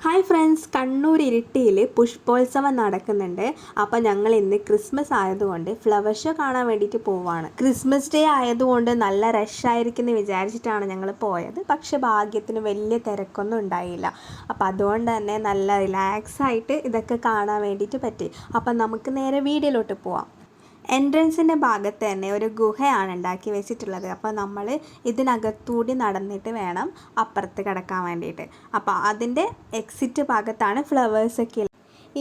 Hi friends, Kannur ഇരിട്ടിയിൽ പുഷ്പോത്സവം നടക്കുന്നുണ്ട്. അപ്പോൾ ഞങ്ങൾ ഇന്ന് ക്രിസ്മസ് ആയതുകൊണ്ട് ഫ്ലവർ ഷോ കാണാൻ വേണ്ടിയിട്ട് പോവാണ്. ക്രിസ്മസ് ഡേ ആയതുകൊണ്ട് നല്ല റഷായിരിക്കും എന്ന് വിചാരിച്ചിട്ടാണ് ഞങ്ങൾ പോയത്. പക്ഷെ ഭാഗ്യത്തിന് വലിയ തിരക്കൊന്നും ഉണ്ടായില്ല. അപ്പോൾ അതുകൊണ്ട് തന്നെ നല്ല റിലാക്സ് ആയിട്ട് ഇതൊക്കെ കാണാൻ വേണ്ടിയിട്ട് പറ്റി. അപ്പം നമുക്ക് നേരെ വീഡിയോയിലോട്ട് പോവാം. എൻട്രൻസിൻ്റെ ഭാഗത്ത് തന്നെ ഒരു ഗുഹയാണ് ഉണ്ടാക്കി വെച്ചിട്ടുള്ളത്. അപ്പോൾ നമ്മൾ ഇതിനകത്തൂടി നടന്നിട്ട് വേണം അപ്പുറത്ത് കിടക്കാൻ വേണ്ടിയിട്ട്. അപ്പോൾ അതിൻ്റെ എക്സിറ്റ് ഭാഗത്താണ് ഫ്ലവേഴ്സൊക്കെ.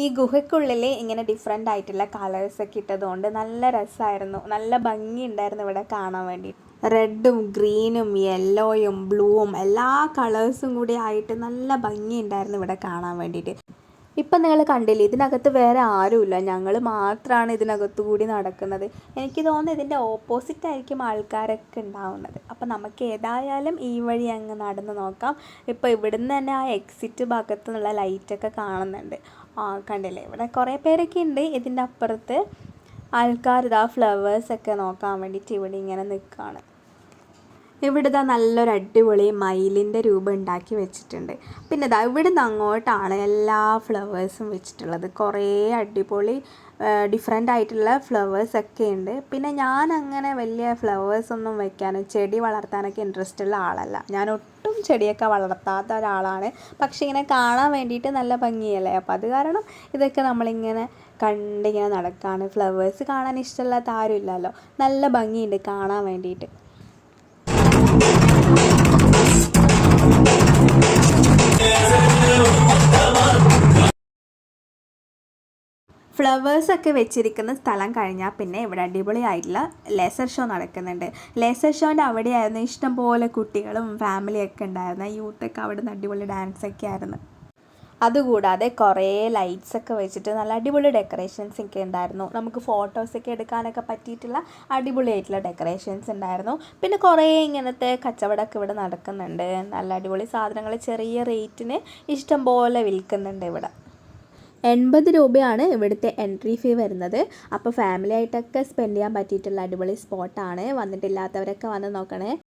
ഈ ഗുഹയ്ക്കുള്ളിൽ ഇങ്ങനെ ഡിഫറെൻ്റ് ആയിട്ടുള്ള കളേഴ്സൊക്കെ ഇട്ടതുകൊണ്ട് നല്ല രസമായിരുന്നു, നല്ല ഭംഗിയുണ്ടായിരുന്നു ഇവിടെ കാണാൻ വേണ്ടിയിട്ട്. റെഡും ഗ്രീനും യെല്ലോയും ബ്ലൂവും എല്ലാ കളേഴ്സും കൂടി ആയിട്ട് നല്ല ഭംഗിയുണ്ടായിരുന്നു ഇവിടെ കാണാൻ വേണ്ടിയിട്ട്. ഇപ്പം നിങ്ങൾ കണ്ടില്ലേ, ഇതിനകത്ത് വേറെ ആരുമില്ല, ഞങ്ങൾ മാത്രമാണ് ഇതിനകത്തു കൂടി നടക്കുന്നത്. എനിക്ക് തോന്നുന്നു ഇതിൻ്റെ ഓപ്പോസിറ്റ് ആയിരിക്കും ആൾക്കാരൊക്കെ ഉണ്ടാവുന്നത്. അപ്പം നമുക്ക് ഏതായാലും ഈ വഴി അങ്ങ് നടന്ന് നോക്കാം. ഇപ്പോൾ ഇവിടുന്ന് തന്നെ ആ എക്സിറ്റ് ഭാഗത്തു നിന്നുള്ള ലൈറ്റൊക്കെ കാണുന്നുണ്ട്. കണ്ടില്ലേ, ഇവിടെ കുറേ പേരൊക്കെ ഉണ്ട്. ഇതിൻ്റെ അപ്പുറത്ത് ആൾക്കാർ ഇതാ ഫ്ലവേഴ്സൊക്കെ നോക്കാൻ വേണ്ടിയിട്ട് ഇവിടെ ഇങ്ങനെ നിൽക്കുകയാണ്. ഇവിടുത്തെ നല്ലൊരു അടിപൊളി മയിലിൻ്റെ രൂപം ഉണ്ടാക്കി വെച്ചിട്ടുണ്ട്. പിന്നെ ഇതാ ഇവിടുന്ന് അങ്ങോട്ടാണ് എല്ലാ ഫ്ലവേഴ്സും വെച്ചിട്ടുള്ളത്. കുറേ അടിപൊളി ഡിഫറെൻ്റ് ആയിട്ടുള്ള ഫ്ലവേഴ്സൊക്കെ ഉണ്ട്. പിന്നെ ഞാൻ അങ്ങനെ വലിയ ഫ്ലവേഴ്സൊന്നും വെക്കാനും ചെടി വളർത്താനൊക്കെ ഇൻട്രസ്റ്റ് ഉള്ള ആളല്ല. ഞാൻ ഒട്ടും ചെടിയൊക്കെ വളർത്താത്ത ഒരാളാണ്. പക്ഷേ ഇങ്ങനെ കാണാൻ വേണ്ടിയിട്ട് നല്ല ഭംഗിയല്ലേ, അപ്പോൾ അത് കാരണം ഇതൊക്കെ നമ്മളിങ്ങനെ കണ്ടിങ്ങനെ നടക്കാണ്. ഫ്ലവേഴ്സ് കാണാൻ ഇഷ്ടമില്ലാത്ത ആരുമില്ലല്ലോ. നല്ല ഭംഗിയുണ്ട് കാണാൻ വേണ്ടിയിട്ട്. ഫ്ലവേഴ്സൊക്കെ വെച്ചിരിക്കുന്ന സ്ഥലം കഴിഞ്ഞാൽ പിന്നെ ഇവിടെ അടിപൊളിയായിട്ടുള്ള ലേസർ ഷോ നടക്കുന്നുണ്ട്. ലേസർ ഷോൻ്റെ അവിടെയായിരുന്നു ഇഷ്ടംപോലെ കുട്ടികളും ഫാമിലിയൊക്കെ ഉണ്ടായിരുന്നു. യൂത്തൊക്കെ അവിടെ നിന്ന് അടിപൊളി ഡാൻസൊക്കെ ആയിരുന്നു. അതുകൂടാതെ കുറേ ലൈറ്റ്സൊക്കെ വെച്ചിട്ട് നല്ല അടിപൊളി ഡെക്കറേഷൻസ് ഒക്കെ ഉണ്ടായിരുന്നു. നമുക്ക് ഫോട്ടോസൊക്കെ എടുക്കാനൊക്കെ പറ്റിയിട്ടുള്ള അടിപൊളിയായിട്ടുള്ള ഡെക്കറേഷൻസ് ഉണ്ടായിരുന്നു. പിന്നെ കുറേ ഇങ്ങനത്തെ കച്ചവടമൊക്കെ ഇവിടെ നടക്കുന്നുണ്ട്. നല്ല അടിപൊളി സാധനങ്ങൾ ചെറിയ റേറ്റിന് ഇഷ്ടം പോലെ വിൽക്കുന്നുണ്ട് ഇവിടെ. 80 രൂപയാണ് ഇവിടുത്തെ എൻട്രി ഫീ വരുന്നത്. അപ്പോൾ ഫാമിലി ആയിട്ടൊക്കെ സ്പെൻഡ് ചെയ്യാൻ പറ്റിയിട്ടുള്ള അടിപൊളി സ്പോട്ടാണ്. വന്നിട്ടില്ലാത്തവരൊക്കെ വന്ന് നോക്കണേ.